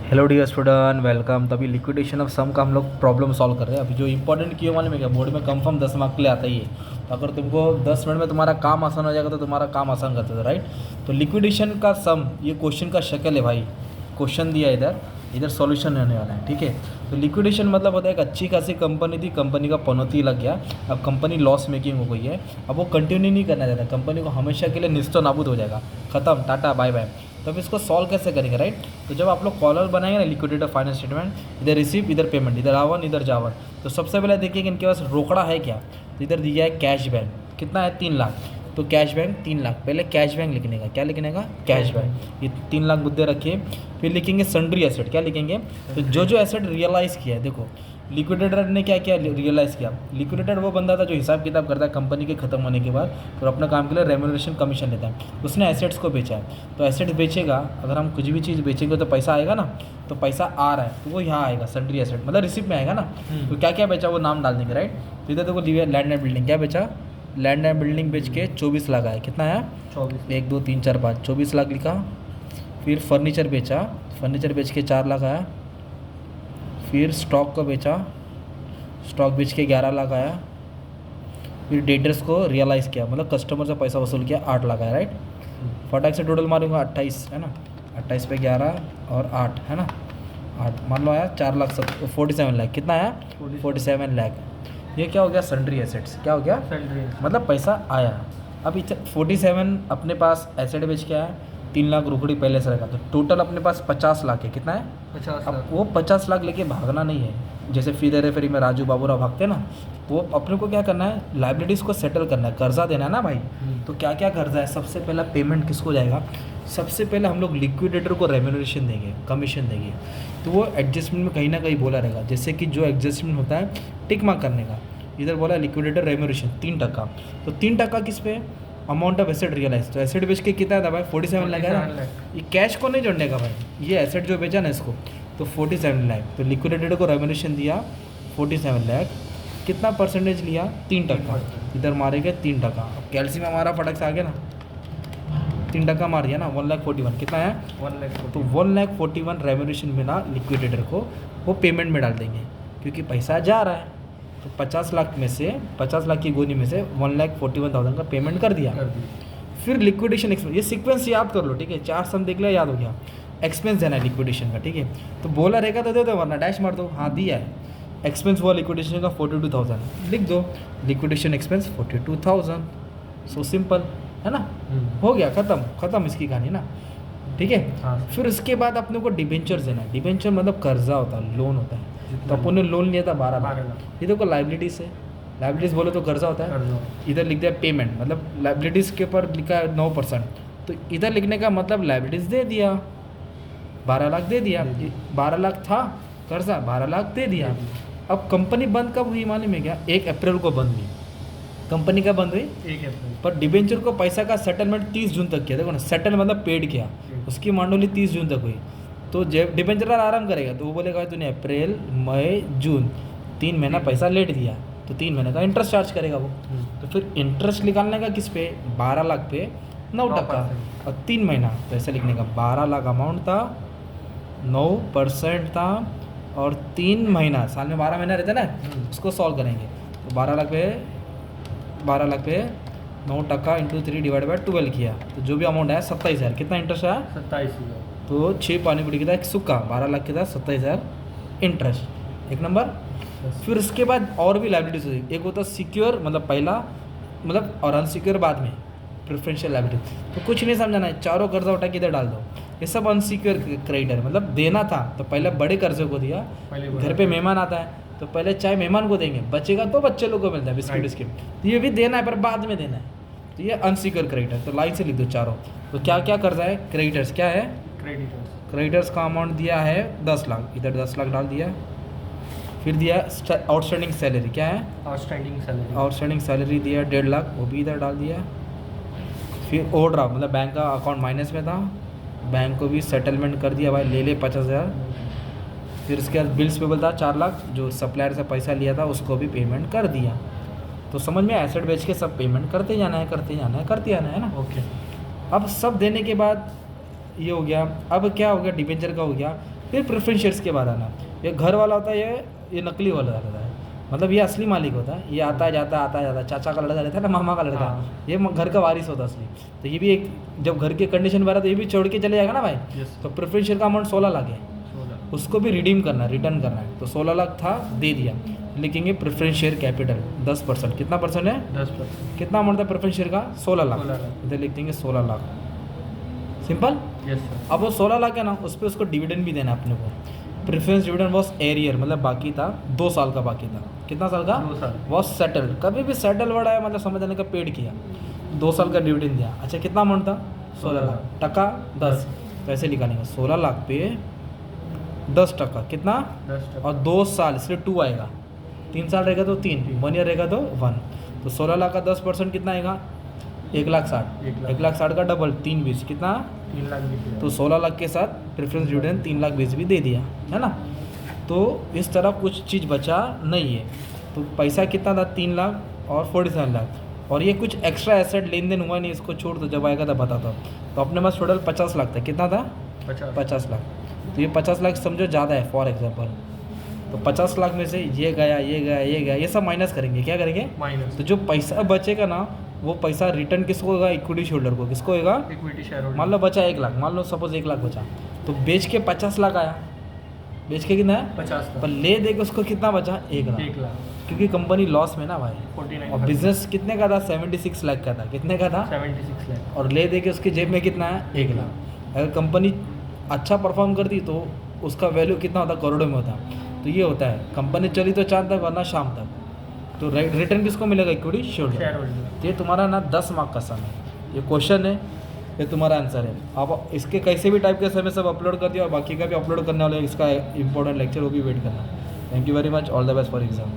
Hello dear student, welcome. तभी liquidation of sum का हम लोग प्रॉब्लम सॉल्व कर रहे हैं। अभी जो इंपॉर्टेंट क्यों मालूम है क्या, बोर्ड में कंफर्म 10 मार्क के लिए आता ही है। तो अगर तुमको 10 मिनट में तुम्हारा काम आसान हो जाएगा तो तुम्हारा काम आसान करते हो, राइट। तो लिक्विडेशन का सम, ये क्वेश्चन का शक्ल है भाई। क्वेश्चन दिया इधर, इधर सॉल्यूशन रहने वाला है, ठीक है। तो लिक्विडेशन मतलब होता है एक अच्छी खासी कंपनी थी, कंपनी का पनौती लग गया, अब कंपनी लॉस मेकिंग हो गई है, अब वो कंटिन्यू नहीं करना चाहता, कंपनी को हमेशा के लिए निस्तो नाबूद हो जाएगा, खत्म, टाटा बाय बाय। तो अब इसको सॉल्व कैसे करेंगे, राइट। तो जब आप लोग कॉलर बनाएंगे ना, लिक्विडेटर फाइनेंस स्टेटमेंट, इधर रिसीव इधर पेमेंट, इधर आवन इधर जावन। तो सबसे पहले देखिए कि इनके पास रोकड़ा है क्या। तो इधर दिया है कैश बैंक, कितना है 3 लाख। तो कैश बैंक 3 लाख, पहले कैश बैंक लिखने का, क्या लिखने का, कैश बैंक। ये 3 लाख मुद्दे रखिए। फिर लिखेंगे सन्ड्री एसेट, क्या लिखेंगे, तो जो एसेट रियलाइज़ किया है। देखो लिक्विडेटर ने क्या किया, रियलाइज़ किया। लिक्विडेटर वो बंदा था जो हिसाब किताब करता है कंपनी के खत्म होने के बाद, और अपने काम के लिए रेम्यूनरेशन कमीशन लेता है। उसने एसेट्स को बेचा है, तो एसेट्स बेचेगा, अगर हम कुछ भी चीज़ बेचेंगे तो पैसा आएगा ना। तो पैसा आ रहा है तो वो यहाँ आएगा, सन्ड्री एसेट मतलब रिसिप्ट में आएगा ना। तो क्या क्या बेचा वो नाम डाल देंगे, राइट। तो इधर देखो लैंड एंड बिल्डिंग, क्या बेचा, लैंड एंड बिल्डिंग बेच के 24 लाख आया। कितना आया, 24, 1 2 3 4 5, 24 लाख लिखा। फिर फर्नीचर बेचा, फर्नीचर बेच के 4 लाख आया। फिर स्टॉक को बेचा, स्टॉक बेच के 11 लाख आया। फिर डेटर्स को रियलाइज़ किया, मतलब कस्टमर से पैसा वसूल किया, 8 लाख आया, राइट। फटाक से टोटल मारूंगा 28 है ना, 28 पे 11 और 8 है ना, 8 मान लो आया 4 लाख 47 लाख। कितना आया, 47 लाख। ये क्या हो गया, सन्ड्री एसेट्स। क्या हो गया, सैलरी मतलब पैसा आया। अब 47 अपने पास एसेट बेच के आया, 3 लाख रोकड़ी पहले से रखा, तो टोटल अपने पास 50 लाख है। कितना है, 50 अब लाख। वो 50 लाख लेके भागना नहीं है, जैसे फिर फेरी में राजू बाबूराव भागते हैं ना। तो वो अपने को क्या करना है, लाइबिलिटीज़ को सेटल करना है, कर्जा देना है ना भाई। तो क्या क्या कर्जा है, सबसे पहला पेमेंट किसको जाएगा, सबसे पहले हम लोग लिक्विडेटर को रेम्यूनरेशन देंगे, कमीशन देंगे। तो वो एडजस्टमेंट में कहीं ना कहीं बोला रहेगा, जैसे कि जो एडजस्टमेंट होता है टिक मार्क करने का, इधर बोला लिक्विडेटर रेम्यूनरेशन 3%। तो 3% किस पे, अमाउंट ऑफ एसेट रियलाइज। तो एसेट बेच के कितना था भाई, 47 लाख है ना। ये कैश को नहीं जोड़ने का भाई, ये एसेट जो बेचा ना इसको, तो 47 लाख। तो लिक्विडेटर को रेम्यूनरेशन दिया 47 लाख। कितना परसेंटेज लिया, 3%। इधर मारेंगे 3%। अब कैल्सी में हमारा फटक से आ गया ना, 3% मार दिया ना, 1,41,000 कितना है, 1 लाख। तो 1,41,000 रेम्यूनरेशन मिला लिक्विडेटर को, वो पेमेंट में डाल देंगे क्योंकि पैसा जा रहा है। तो 50 लाख में से, 50 लाख की गोनी में से 1,41,000 का पेमेंट कर दिया। फिर लिक्विडेशन एक्सपेंस, ये सीक्वेंस याद कर लो, ठीक है। 4 सम देख लिया, याद हो गया। एक्सपेंस देना है लिक्विडेशन का, ठीक है। तो बोला रहेगा तो दे दो, वरना डैश मार दो। हाँ दिया है, एक्सपेंस हुआ लिक्विडेशन का 42,000, लिख दो लिक्विडेशन एक्सपेंस 42,000। सो सिंपल है ना, हो गया, खत्म इसकी कहानी ना, ठीक है। हाँ। फिर उसके बाद अपने को डिबेंचर देना है। डिबेंचर मतलब कर्जा होता है, लोन होता है। तो अपन ने लोन लिया था 12 लाख। ये देखो लाइबिलिटीज़ है, लाइबिलिटीज़ बोले तो कर्जा होता है। इधर लिख दिया पेमेंट, मतलब लाइबिलिटीज़ के ऊपर लिखा है 9%। तो इधर लिखने का मतलब लाइबिलिटीज़ दे दिया, 12 लाख दे दिया। 12 लाख था कर्जा, 12 लाख दे दिया। अब कंपनी बंद कब हुई मालूम है क्या, 1 अप्रैल को बंद हुई कंपनी। का बंद हुई 1 अप्रैल। पर डिबेंचर को पैसा का सेटलमेंट 30 जून तक किया। देखो ना, सेटल मतलब पेड किया, उसकी मांडोली 30 जून तक हुई। तो जब डिबेंचर आराम करेगा तो वो बोलेगा भाई तूने अप्रैल मई जून 3 महीना पैसा लेट दिया, तो 3 महीने का इंटरेस्ट चार्ज करेगा वो। तो फिर इंटरेस्ट निकालने का किस पे, 12 लाख पे 9%, और 3 महीना तो ऐसे लिखने का 12 लाख अमाउंट था, 9% था, और 3 महीना, साल में 12 महीना रहता है ना, उसको सॉल्व करेंगे। तो 12 लाख पे 9% इंटू 3 डिवाइड बाई 12 किया, तो जो भी अमाउंट आया 27,000। कितना इंटरेस्ट आया, 27,000। तो 6 पानी पूरी की था, एक सुक्का 12 लाख के था, 27,000 इंटरेस्ट, एक नंबर। फिर उसके बाद और भी लाइबिलिटीज हुई, एक होता सिक्योर मतलब पहला, मतलब और अनसिक्योर बाद में, प्रेफरेंशियल लाइबिलिटी। तो कुछ नहीं समझाना है, चारों कर्जा उठा के इधर डाल दो। ये सब अनसिक्योर क्रेडिटर, मतलब देना था तो पहले बड़े कर्जे को दिया। घर पे मेहमान आता है तो पहले चाय मेहमान को देंगे, बचेगा तो बच्चे लोग को मिलता है बिस्किट विस्किट, तो ये भी देना है पर बाद में देना है। तो ये अनसिक्योर क्रेडिटर, तो लाइन से लिख दो चारों। तो क्या क्या कर्जा है, क्रेडिटर्स क्या है, क्रेडिटर्स का अमाउंट दिया है 10 लाख, इधर 10 लाख डाल दिया। फिर दिया आउटस्टैंडिंग सैलरी, क्या है, आउटस्टैंडिंग सैलरी दिया 1.5 लाख, वो भी इधर डाल दिया। फिर ओवरड्राफ्ट मतलब बैंक का अकाउंट माइनस में था, बैंक को भी सेटलमेंट कर दिया भाई, ले 50,000। फिर उसके बाद बिल्स पेबल था 4 लाख, जो सप्लायर से पैसा लिया था उसको भी पेमेंट कर दिया। तो समझ में, एसेट बेच के सब पेमेंट करते जाना है ना। ओके। अब सब देने के बाद ये हो गया। अब क्या हो गया, डिबेंचर का हो गया। फिर प्रेफरेंस शेयर्स के बाद आना। ये घर वाला होता है, ये नकली वाला रहता है, मतलब ये असली मालिक होता है, ये आता है जाता है, चाचा का लड़का रहता है ना, मामा का लड़का, ये घर का वारिस होता है असली। तो ये भी एक, जब घर के कंडीशन में आ रहा तो ये भी छोड़ के चले जाएगा ना भाई। तो प्रेफरेंस शेयर का अमाउंट 16 लाख है, उसको भी रिडीम करना है, रिटर्न करना है। तो 16 लाख था, दे दिया। लिखेंगे प्रेफरेंस शेयर कैपिटल 10%, कितना परसेंट है? 10%। कितना अमाउंट था प्रेफरेंस शेयर का? 16 लाख। 16 लाख। इधर लिख देंगे 16 लाख, सिंपल। Yes sir. अब वो 16 लाख है ना, उस पर उसको डिविडेंड भी देना है अपने को। प्रेफरेंस डिविडेंड वॉज एरियर, मतलब बाकी था, 2 साल का बाकी था। कितना साल का? 2 साल। वॉज सेटल, कभी भी सेटल वर्ड आया मतलब समझ आने का, पेड किया, 2 साल का डिविडेंड दिया। अच्छा कितना अमाउंट था? 16 लाख। टका 10, तो ऐसे निकालेंगे 16 लाख पे 10%, कितना? 10%। और 2 साल, इसलिए 2 आएगा, 3 साल रहेगा तो 3, 1 ईयर रहेगा तो 1। तो 16 लाख का 10% कितना आएगा? 1,60,000। 1,60,000 का डबल 3,20, कितना? 3 लाख भी। तो 16 लाख के साथ प्रेफरेंस डिविडेंड 3,20,000 भी दे दिया, है ना। तो इस तरह कुछ चीज़ बचा नहीं है। तो पैसा कितना था? 3 लाख और 47 लाख। और ये कुछ एक्स्ट्रा एसेट लेन देन हुआ नहीं, इसको छोड़ दो, जब आएगा तब बताता हूँ। तो अपने पास टोटल 50 लाख था। कितना था? 50 लाख। तो ये 50 लाख समझो ज़्यादा है फॉर एग्जाम्पल। तो 50 लाख में से ये गया, ये गया, ये गया, ये सब माइनस करेंगे। क्या करेंगे? माइनस। तो जो पैसा बचेगा ना, वो पैसा रिटर्न किसको होगा? इक्विटी शेयरहोल्डर को। किसको होगा? Equity shareholder. मान लो बचा 1 लाख, मान लो सपोज 1 लाख बचा, तो बेच के 50 लाख आया। बेच के कितना है? 50 पर ले दे के उसको कितना बचा? 1 लाख। 1 लाख। क्योंकि कंपनी लॉस में ना भाई। 49। और बिजनेस कितने का था? 76 लाख का था। कितने का था? 76 लाख। और ले दे के उसके जेब में कितना है? 1 लाख। अगर कंपनी अच्छा परफॉर्म करती तो उसका वैल्यू कितना होता? करोड़ों में होता। तो ये होता है, कंपनी चली तो चांद तक, वरना शाम तक। तो रिटर्न किसको मिलेगा? Equity shareholder. ये तुम्हारा ना 10 मार्क का सम है, ये क्वेश्चन है, ये तुम्हारा आंसर है। आप इसके कैसे भी टाइप के समय सब अपलोड कर दिया, और बाकी का भी अपलोड करने वाले इसका इंपॉर्टेंट लेक्चर, वो भी वेट करना। Thank you very much, all the best for exam.